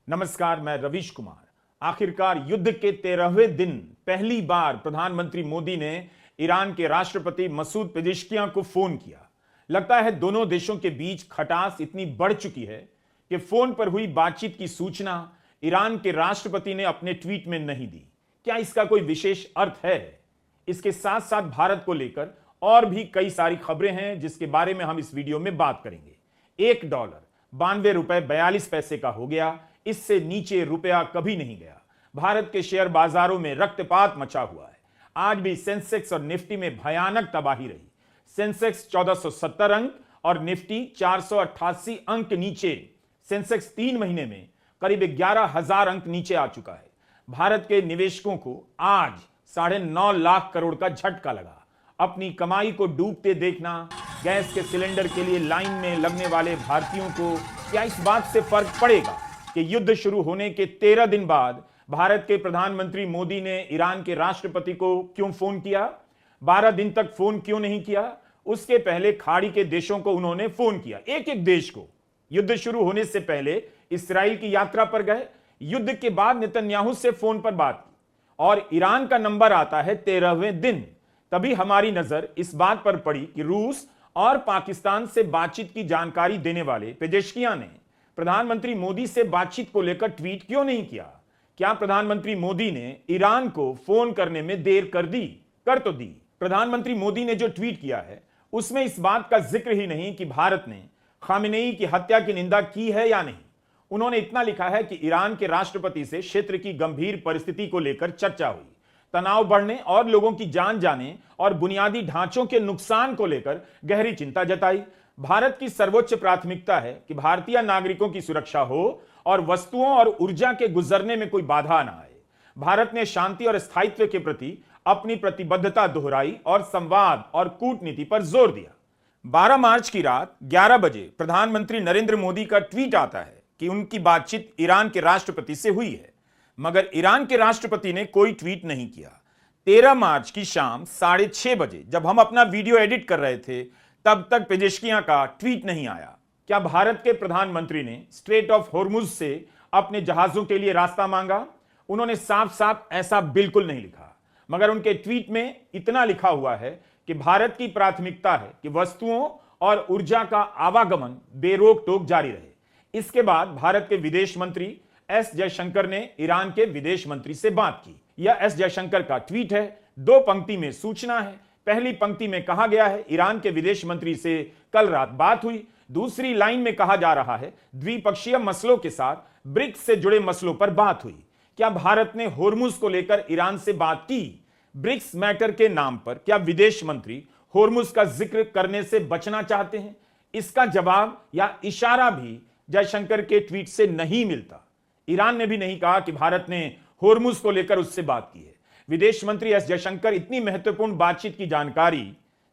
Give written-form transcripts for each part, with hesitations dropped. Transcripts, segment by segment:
नमस्कार, मैं रवीश कुमार। आखिरकार युद्ध के 13वें दिन पहली बार प्रधानमंत्री मोदी ने ईरान के राष्ट्रपति मसूद पेजेश्कियां को फोन किया। लगता है दोनों देशों के बीच खटास इतनी बढ़ चुकी है कि फोन पर हुई बातचीत की सूचना ईरान के राष्ट्रपति ने अपने ट्वीट में नहीं दी। क्या इसका कोई विशेष अर्थ है? इसके साथ साथ भारत को लेकर और भी कई सारी खबरें हैं जिसके बारे में हम इस वीडियो में बात करेंगे। $1 ₹92.42 का हो गया। इससे नीचे रुपया कभी नहीं गया। भारत के शेयर बाजारों में रक्तपात मचा हुआ है। आज भी सेंसेक्स और निफ्टी में भयानक तबाही रही। सेंसेक्स 1470 अंक और निफ्टी 488 अंक नीचे। सेंसेक्स 3 महीने में करीब 11,000 अंक नीचे आ चुका है। भारत के निवेशकों को आज 9.5 लाख करोड़ का झटका लगा। अपनी कमाई को डूबते देखना, गैस के सिलेंडर के लिए लाइन में लगने वाले भारतीयों को क्या इस बात से फर्क पड़ेगा कि युद्ध शुरू होने के 13 दिन बाद भारत के प्रधानमंत्री मोदी ने ईरान के राष्ट्रपति को क्यों फोन किया? 12 दिन तक फोन क्यों नहीं किया? उसके पहले खाड़ी के देशों को उन्होंने फोन किया, एक एक देश को। युद्ध शुरू होने से पहले इस्राएल की यात्रा पर गए, युद्ध के बाद नेतन्याहू से फोन पर बात की और ईरान का नंबर आता है 13वें दिन। तभी हमारी नजर इस बात पर पड़ी कि रूस और पाकिस्तान से बातचीत की जानकारी देने वाले पेजेश्कियां ने प्रधानमंत्री मोदी से बातचीत को लेकर ट्वीट क्यों नहीं किया? क्या प्रधानमंत्री मोदी ने ईरान को फोन करने में देर कर दी? कर तो दी। प्रधानमंत्री मोदी ने जो ट्वीट किया है उसमें इस बात का जिक्र ही नहीं कि भारत ने खामेनेई की हत्या की निंदा की है या नहीं। उन्होंने इतना लिखा है कि ईरान के राष्ट्रपति से क्षेत्र की गंभीर परिस्थिति को लेकर चर्चा हुई, तनाव बढ़ने और लोगों की जान जाने और बुनियादी ढांचों के नुकसान को लेकर गहरी चिंता जताई। भारत की सर्वोच्च प्राथमिकता है कि भारतीय नागरिकों की सुरक्षा हो और वस्तुओं और ऊर्जा के गुजरने में कोई बाधा न आए। भारत ने शांति और स्थायित्व के प्रति अपनी प्रतिबद्धता दोहराई और संवाद और कूटनीति पर जोर दिया। 12 मार्च की रात 11 बजे प्रधानमंत्री नरेंद्र मोदी का ट्वीट आता है कि उनकी बातचीत ईरान के राष्ट्रपति से हुई है, मगर ईरान के राष्ट्रपति ने कोई ट्वीट नहीं किया। 13 मार्च की शाम 6:30 बजे जब हम अपना वीडियो एडिट कर रहे थे तब तक पेजेश्कियां का ट्वीट नहीं आया। क्या भारत के प्रधानमंत्री ने स्ट्रेट ऑफ होर्मुज से अपने जहाजों के लिए रास्ता मांगा? उन्होंने साफ साफ ऐसा बिल्कुल नहीं लिखा, मगर उनके ट्वीट में इतना लिखा हुआ है कि भारत की प्राथमिकता है कि वस्तुओं और ऊर्जा का आवागमन बेरोक टोक जारी रहे। इसके बाद भारत के विदेश मंत्री एस जयशंकर ने ईरान के विदेश मंत्री से बात की। यह एस जयशंकर का ट्वीट है। 2 पंक्ति में सूचना है। पहली पंक्ति में कहा गया है ईरान के विदेश मंत्री से कल रात बात हुई। दूसरी लाइन में कहा जा रहा है द्विपक्षीय मसलों के साथ ब्रिक्स से जुड़े मसलों पर बात हुई। क्या भारत ने होर्मुज को लेकर ईरान से बात की? ब्रिक्स मैटर के नाम पर क्या विदेश मंत्री होर्मुज का जिक्र करने से बचना चाहते हैं? इसका जवाब या इशारा भी जयशंकर के ट्वीट से नहीं मिलता। ईरान ने भी नहीं कहा कि भारत ने होर्मुज को लेकर उससे बात की है। विदेश मंत्री एस जयशंकर इतनी महत्वपूर्ण बातचीत की जानकारी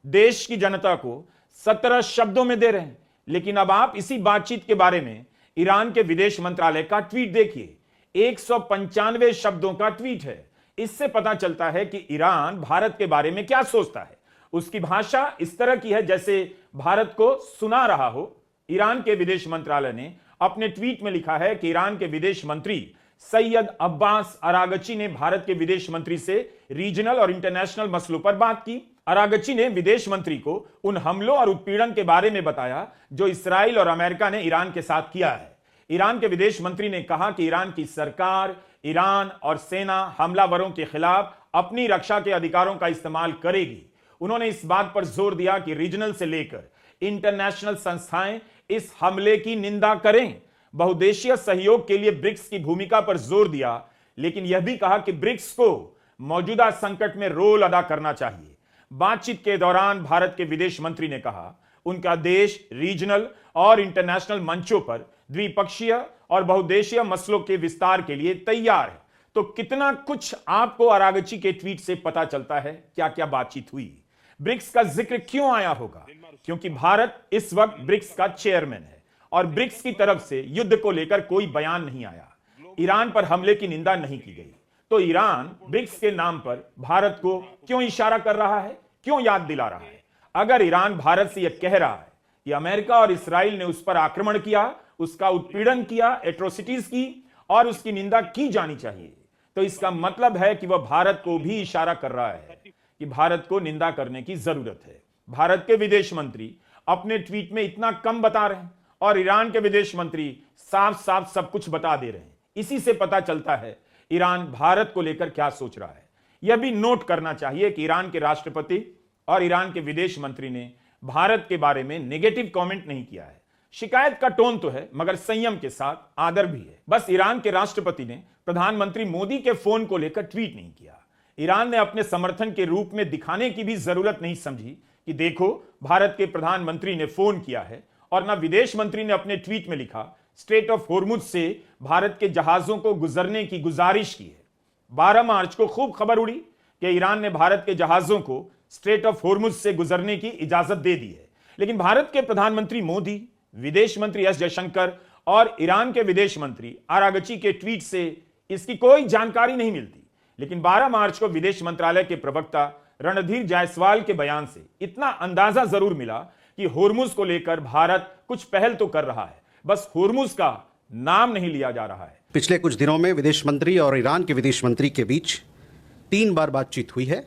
देश की जनता को 17 शब्दों में दे रहे हैं, लेकिन अब आप इसी बातचीत के बारे में ईरान के विदेश मंत्रालय का ट्वीट देखिए। 195 शब्दों का ट्वीट है। इससे पता चलता है कि ईरान भारत के बारे में क्या सोचता है। उसकी भाषा इस तरह की है जैसे भारत को सुना रहा हो। ईरान के विदेश मंत्रालय ने अपने ट्वीट में लिखा है कि ईरान के विदेश मंत्री सैयद अब्बास अरागची ने भारत के विदेश मंत्री से रीजनल और इंटरनेशनल मसलों पर बात की। अरागची ने विदेश मंत्री को उन हमलों और उत्पीड़न के बारे में बताया जो इस्राएल और अमेरिका ने ईरान के साथ किया है। ईरान के विदेश मंत्री ने कहा कि ईरान की सरकार, ईरान और सेना हमलावरों के खिलाफ अपनी रक्षा के अधिकारों का इस्तेमाल करेगी। उन्होंने इस बात पर जोर दिया कि रीजनल से लेकर इंटरनेशनल संस्थाएं इस हमले की निंदा करें। बहुदेशीय सहयोग के लिए ब्रिक्स की भूमिका पर जोर दिया, लेकिन यह भी कहा कि ब्रिक्स को मौजूदा संकट में रोल अदा करना चाहिए। बातचीत के दौरान भारत के विदेश मंत्री ने कहा उनका देश रीजनल और इंटरनेशनल मंचों पर द्विपक्षीय और बहुदेशीय मसलों के विस्तार के लिए तैयार है। तो कितना कुछ आपको अरागची के ट्वीट से पता चलता है क्या क्या बातचीत हुई। ब्रिक्स का जिक्र क्यों आया होगा? क्योंकि भारत इस वक्त ब्रिक्स का चेयरमैन है और ब्रिक्स की तरफ से युद्ध को लेकर कोई बयान नहीं आया। ईरान पर हमले की निंदा नहीं की गई। तो ईरान ब्रिक्स के नाम पर भारत को क्यों इशारा कर रहा है, क्यों याद दिला रहा है? अगर ईरान भारत से यह कह रहा है कि अमेरिका और इस्राएल ने उस पर आक्रमण किया, उसका उत्पीड़न किया, एट्रोसिटीज की और उसकी निंदा की जानी चाहिए, तो इसका मतलब है कि वह भारत को भी इशारा कर रहा है कि भारत को निंदा करने की जरूरत है। भारत के विदेश मंत्री अपने ट्वीट में इतना कम बता रहे हैं और ईरान के विदेश मंत्री साफ साफ सब कुछ बता दे रहे हैं। इसी से पता चलता है ईरान भारत को लेकर क्या सोच रहा है। यह भी नोट करना चाहिए कि ईरान के राष्ट्रपति और ईरान के विदेश मंत्री ने भारत के बारे में नेगेटिव कमेंट नहीं किया है। शिकायत का टोन तो है, मगर संयम के साथ आदर भी है। बस ईरान के राष्ट्रपति ने प्रधानमंत्री मोदी के फोन को लेकर ट्वीट नहीं किया। ईरान ने अपने समर्थन के रूप में दिखाने की भी जरूरत नहीं समझी कि देखो भारत के प्रधानमंत्री ने फोन किया है, और ना विदेश मंत्री ने अपने ट्वीट में लिखा स्ट्रेट ऑफ होर्मुज से भारत के जहाजों को गुजरने की गुजारिश की है। 12 मार्च को खूब खबर उड़ी कि ईरान ने भारत के जहाजों को स्ट्रेट ऑफ होर्मुज से गुजरने की इजाजत दे दी है, लेकिन भारत के प्रधानमंत्री मोदी, विदेश मंत्री एस जयशंकर और ईरान के विदेश मंत्री आरागची के ट्वीट से इसकी कोई जानकारी नहीं मिलती। लेकिन 12 मार्च को विदेश मंत्रालय के प्रवक्ता रणधीर जायसवाल के बयान से इतना अंदाजा जरूर मिला कि होर्मुज को लेकर भारत कुछ पहल तो कर रहा है, बस होर्मुज का नाम नहीं लिया जा रहा है। पिछले कुछ दिनों में विदेश मंत्री और ईरान के विदेश मंत्री के बीच 3 बार बातचीत हुई है।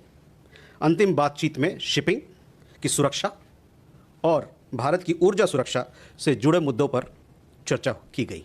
अंतिम बातचीत में शिपिंग की सुरक्षा और भारत की ऊर्जा सुरक्षा से जुड़े मुद्दों पर चर्चा की गई।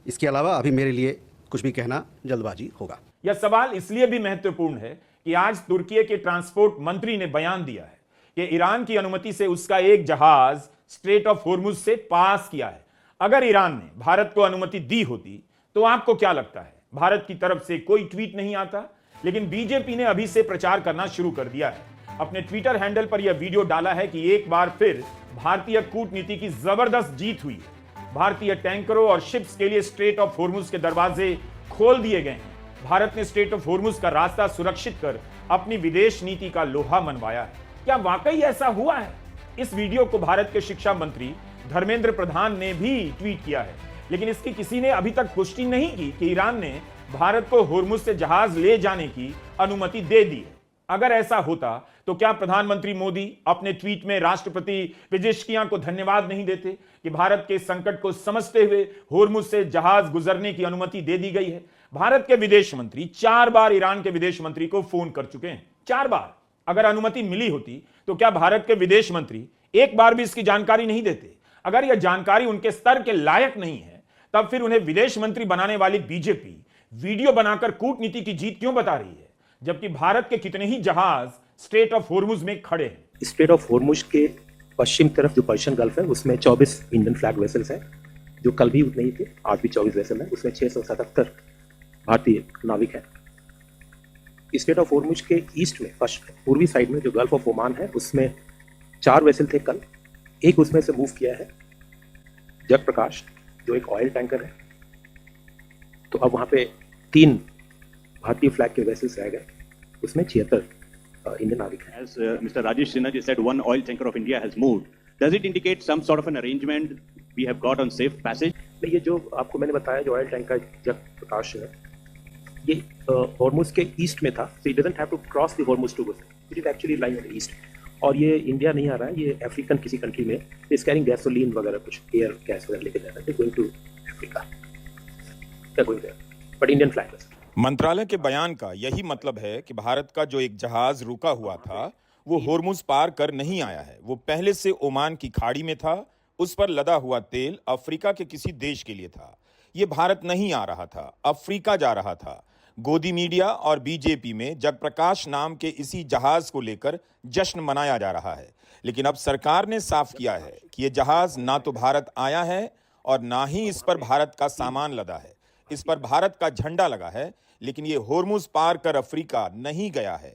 इसके अलावा अभी मेरे लिए कुछ भी कहना जल्दबाजी होगा। यह सवाल इसलिए भी महत्वपूर्ण है कि आज तुर्की के ट्रांसपोर्ट मंत्री ने बयान दिया है कि ईरान की अनुमति से उसका एक जहाज स्ट्रेट ऑफ होर्मुज से पास किया है। अगर ईरान ने भारत को अनुमति दी होती तो आपको क्या लगता है, भारत की तरफ से कोई ट्वीट नहीं आता? लेकिन बीजेपी ने अभी से प्रचार करना शुरू कर दिया है। अपने ट्विटर हैंडल पर यह वीडियो डाला है कि एक बार फिर भारतीय कूटनीति की जबरदस्त जीत हुई है। भारतीय टैंकरों और शिप्स के लिए स्ट्रेट ऑफ होर्मुज के दरवाजे खोल दिए गए हैं। भारत ने स्ट्रेट ऑफ होर्मुज का रास्ता सुरक्षित कर अपनी विदेश नीति का लोहा मनवाया है। क्या वाकई ऐसा हुआ है? इस वीडियो को भारत के शिक्षा मंत्री धर्मेंद्र प्रधान ने भी ट्वीट किया है, लेकिन इसकी किसी ने अभी तक पुष्टि नहीं की कि ईरान ने भारत को होर्मुज से जहाज ले जाने की अनुमति दे दी है। अगर ऐसा होता तो क्या प्रधानमंत्री मोदी अपने ट्वीट में राष्ट्रपति पेजेश्कियां को धन्यवाद नहीं देते कि भारत के संकट को समझते हुए होर्मुज से जहाज गुजरने की अनुमति दे दी गई है? भारत के विदेश मंत्री 4 बार ईरान के विदेश मंत्री को फोन कर चुके हैं, 4 बार। अगर अनुमति मिली होती तो क्या भारत के विदेश मंत्री एक बार भी इसकी जानकारी नहीं देते? अगर यह जानकारी उनके स्तर के लायक नहीं है, तब फिर उन्हें विदेश मंत्री बनाने वाली बीजेपी वीडियो बनाकर कूटनीति की जीत क्यों बता रही है, जबकि भारत के कितने ही जहाज स्ट्रेट ऑफ होर्मुज में खड़े हैं? स्ट्रेट ऑफ होर्मुज के पश्चिम तरफ जो पर्शियन गल्फ है उसमें 24 इंडियन फ्लैग वेसल्स हैं, जो कल भी उतने ही थे। आज भी 24 वेसल हैं, उसमें 677 भारतीय नाविक हैं। स्ट्रेट ऑफ होर्मुज के ईस्ट में पूर्वी साइड में जो गल्फ ऑफ ओमान है उसमें 4 वेसल थे कल। एक उसमें से मूव किया है जग प्रकाश, जो एक ऑयल टैंकर है। तो अब वहाँ पे 3 भारतीय फ्लैग के वेसल्स रह गए, उसमें 76 इंडियन नाविक हैं। As Mr. Rajesh Sinha just said, one oil tanker of India has moved. Does it indicate some sort of an arrangement we have got on safe passage? ये जो आपको मैंने बताया जो ऑयल टैंकर जग प्रकाश है, ये हॉर्मुज के ईस्ट में था, so it doesn't have to cross the Hormuz to go. It is actually lying on the east. और ये इंडिया नहीं आ रहा है, ये अफ्रीकन किसी कंट्री में इज कैरिंग गैसोलीन वगैरह, कुछ एयर गैस वगैरह लेके जा रहा है, going to Africa, going there, but Indian flag. मंत्रालय के बयान का यही मतलब है कि भारत का जो एक जहाज रुका हुआ था वो होर्मुज पार कर नहीं आया है। वो पहले से ओमान की खाड़ी में था, उस पर लदा हुआ तेल अफ्रीका के किसी देश के लिए था। ये भारत नहीं आ रहा था, अफ्रीका जा रहा था। गोदी मीडिया और बीजेपी में जगप्रकाश नाम के इसी जहाज को लेकर जश्न मनाया जा रहा है, लेकिन अब सरकार ने साफ किया है कि ये जहाज ना तो भारत आया है और ना ही इस पर भारत का सामान लदा है। इस पर भारत का झंडा लगा है, लेकिन ये होर्मुज पार कर अफ्रीका नहीं गया है।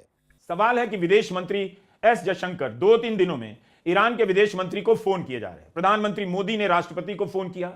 सवाल है कि विदेश मंत्री एस जयशंकर 2-3 दिनों में ईरान के विदेश मंत्री को फोन किए जा रहे हैं। प्रधानमंत्री मोदी ने राष्ट्रपति को फोन किया।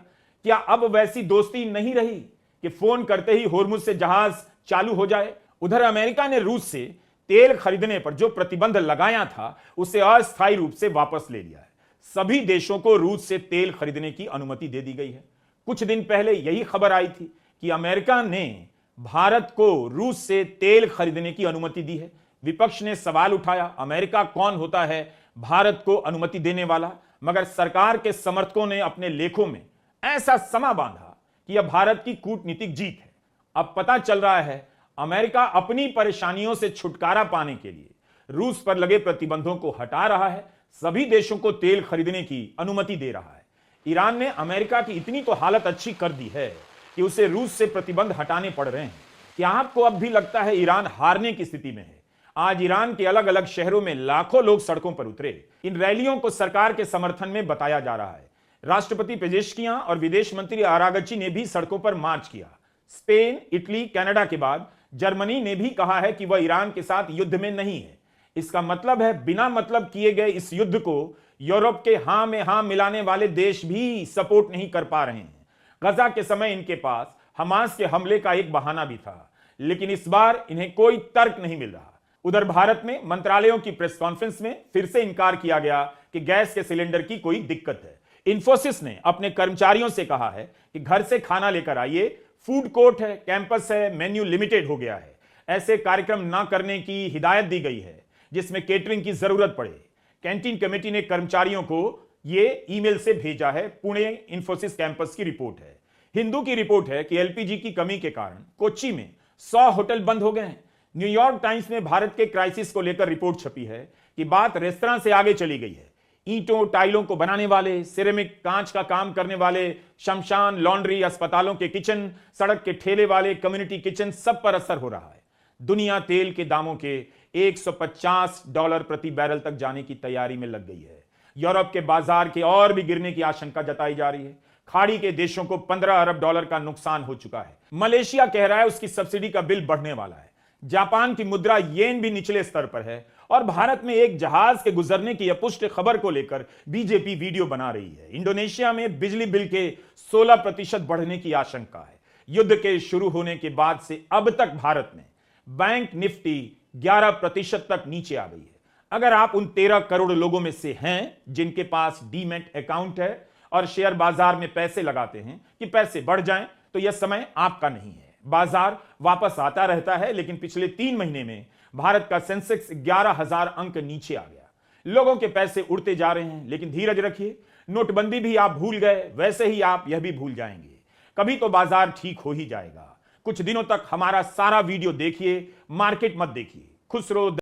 क्या अब वैसी दोस्ती नहीं रही कि फोन करते ही होर्मुज से जहाज चालू हो जाए? उधर अमेरिका ने रूस से तेल खरीदने पर जो प्रतिबंध लगाया था उसे अस्थायी रूप से वापस ले लिया है। सभी देशों को रूस से तेल खरीदने की अनुमति दे दी गई है। कुछ दिन पहले यही खबर आई थी कि अमेरिका ने भारत को रूस से तेल खरीदने की अनुमति दी है। विपक्ष ने सवाल उठाया, अमेरिका कौन होता है भारत को अनुमति देने वाला? मगर सरकार के समर्थकों ने अपने लेखों में ऐसा समा बांधा कि यह भारत की कूटनीतिक जीत है। अब पता चल रहा है अमेरिका अपनी परेशानियों से छुटकारा पाने के लिए रूस पर लगे प्रतिबंधों को हटा रहा है, सभी देशों को तेल खरीदने की अनुमति दे रहा है। ईरान ने अमेरिका की इतनी तो हालत अच्छी कर दी है कि उसे रूस से प्रतिबंध हटाने पड़ रहे हैं। क्या आपको अब भी लगता है ईरान हारने की स्थिति में है? आज ईरान के अलग अलग शहरों में लाखों लोग सड़कों पर उतरे। इन रैलियों को सरकार के समर्थन में बताया जा रहा है। राष्ट्रपति पेजेश्कियां और विदेश मंत्री आरागची ने भी सड़कों पर मार्च किया। स्पेन, इटली, कनाडा के बाद जर्मनी ने भी कहा है कि वह ईरान के साथ युद्ध में नहीं है। इसका मतलब है बिना मतलब किए गए इस युद्ध को यूरोप के हां में हां मिलाने वाले देश भी सपोर्ट नहीं कर पा रहे हैं। गजा के समय इनके पास हमास के हमले का एक बहाना भी था, लेकिन इस बार इन्हें कोई तर्क नहीं मिल रहा। उधर भारत में मंत्रालयों की प्रेस कॉन्फ्रेंस में फिर से इनकार किया गया कि गैस के सिलेंडर की कोई दिक्कत है। इंफोसिस ने अपने कर्मचारियों से कहा है कि घर से खाना लेकर आइए, फूड कोर्ट है, कैंपस है, मेन्यू लिमिटेड हो गया है। ऐसे कार्यक्रम ना करने की हिदायत दी गई है जिसमें केटरिंग की जरूरत पड़े। कैंटीन कमेटी ने कर्मचारियों को यह ईमेल से भेजा है। पुणे इंफोसिस कैंपस की रिपोर्ट है। हिंदू की रिपोर्ट है कि एलपीजी की कमी के कारण कोच्चि में 100 होटल बंद हो गए हैं। न्यूयॉर्क टाइम्स में भारत के क्राइसिस को लेकर रिपोर्ट छपी है कि बात रेस्तरां से आगे चली गई है। ईंटों टाइलों को बनाने वाले, सिरेमिक कांच का काम करने वाले, शमशान, लॉन्ड्री, अस्पतालों के किचन, सड़क के ठेले वाले, कम्युनिटी किचन, सब पर असर हो रहा है। दुनिया तेल के दामों के $150 प्रति बैरल तक जाने की तैयारी में लग गई है। यूरोप के बाजार के और भी गिरने की आशंका जताई जा रही है। खाड़ी के देशों को $15 अरब का नुकसान हो चुका है। मलेशिया कह रहा है उसकी सब्सिडी का बिल बढ़ने वाला है। जापान की मुद्रा येन भी निचले स्तर पर है और भारत में एक जहाज के गुजरने की अपुष्ट खबर को लेकर बीजेपी वीडियो बना रही है। इंडोनेशिया में बिजली बिल के 16% बढ़ने की आशंका है। युद्ध के शुरू होने के बाद से अब तक भारत में बैंक निफ्टी 11% तक नीचे आ गई है। अगर आप उन 13 करोड़ लोगों में से हैं जिनके पास डीमैट अकाउंट है और शेयर बाजार में पैसे लगाते हैं कि पैसे बढ़ जाएं, तो यह समय आपका नहीं है। बाजार वापस आता रहता है, लेकिन पिछले 3 महीने में भारत का सेंसेक्स 11,000 अंक नीचे आ गया। लोगों के पैसे उड़ते जा रहे हैं, लेकिन धीरज रखिए। नोटबंदी भी आप भूल गए, वैसे ही आप यह भी भूल जाएंगे। कभी तो बाजार ठीक हो ही जाएगा। कुछ दिनों तक हमारा सारा वीडियो देखिए, मार्केट मत देखिए। खुश रहो।